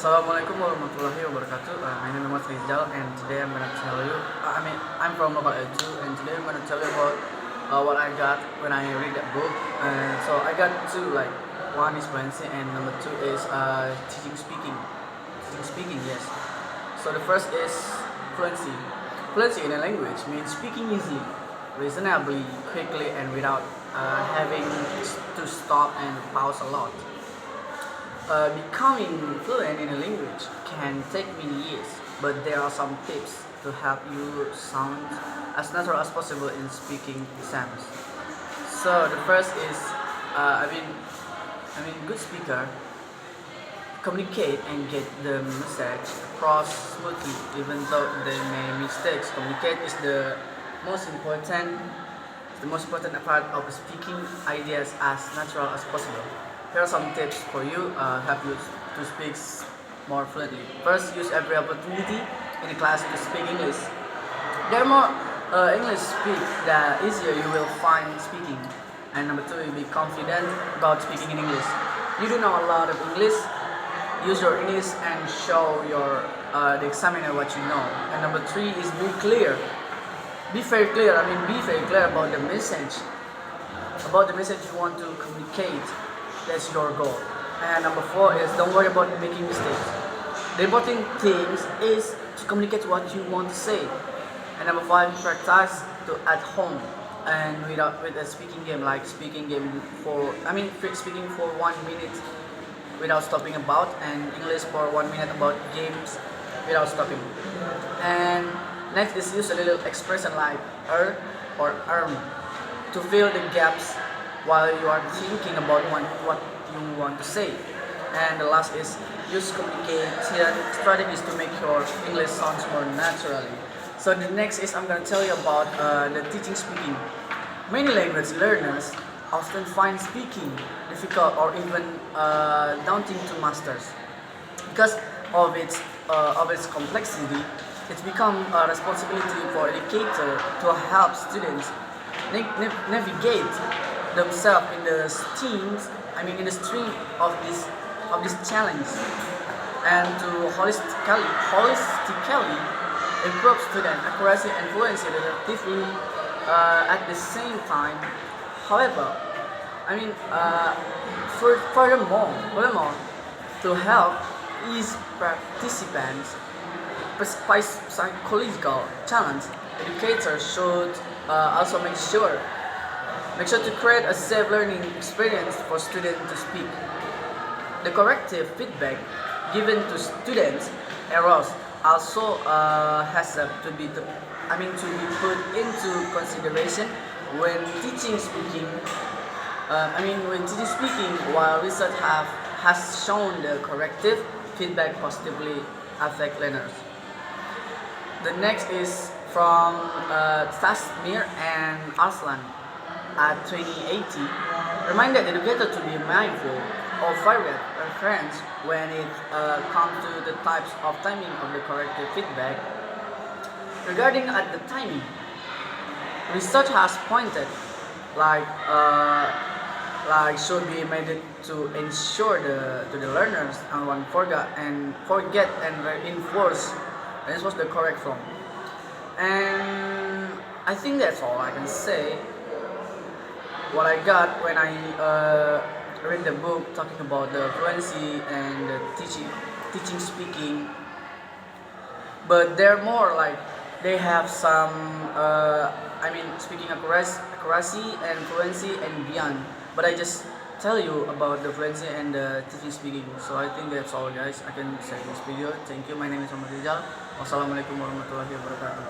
Assalamualaikum warahmatullahi wabarakatuh. My name is Muhammad Rizal, and today I'm gonna tell you. I'm from Local Edu, and today I'm gonna tell you about what I got when I read that book. So I got two, like one is fluency, and number two is teaching speaking. Teaching speaking, yes. So the first is fluency. Fluency in a language means speaking easily, reasonably, quickly, and without having to stop and pause a lot. Becoming fluent in a language can take many years, but there are some tips to help you sound as natural as possible in speaking exams. So the first is, good speaker communicate and get the message across smoothly, even though they may mistakes. Communicate is the most important part of speaking ideas as natural as possible. Here are some tips for you, help you to speak more fluently. First, use every opportunity in the class to speak English. The more English speak, the easier you will find speaking. And number two, be confident about speaking in English. You do know a lot of English. Use your English and show the examiner what you know. And number three is be clear. Be very clear. Be very clear about the message. About the message you want to communicate. That's your goal. And number four is don't worry about making mistakes. The important thing is to communicate what you want to say. And number five, practice at home and with a speaking game, like speaking for 1 minute without stopping about, and English for 1 minute about games without stopping. And next is use a little expression like or to fill the gaps while you are thinking about what you want to say. And the last is use communication strategies to make your English sounds more naturally. So the next is I'm going to tell you about the teaching speaking. Many language learners often find speaking difficult or even daunting to masters. Because of its complexity, it's become a responsibility for educator to help students navigate themselves in the stream of this challenge, and to holistically improve student accuracy and fluency relatively at the same time. However, furthermore, to help ease participants' psychological challenge, educators should also make sure to create a safe learning experience for students to speak. The corrective feedback given to students' errors also to be put into consideration when teaching speaking. While research has shown the corrective feedback positively affect learners. The next is from Tasmir and Arslan at 2080. Remind the educator to be mindful of various reference when it comes to the types of timing of the corrective feedback. Regarding at the timing, research has pointed should be made to ensure to the learners and one forget and reinforce the correct form. And I think that's all I can say. What I got when I read the book talking about the fluency and the teaching speaking, but they're more like they have some speaking accuracy and fluency and beyond. But I just tell you about the fluency and the teaching speaking. So I think that's all, guys. I can say in this video. Thank you. My name is Muhammad Rizal. Wassalamualaikum warahmatullahi wabarakatuh.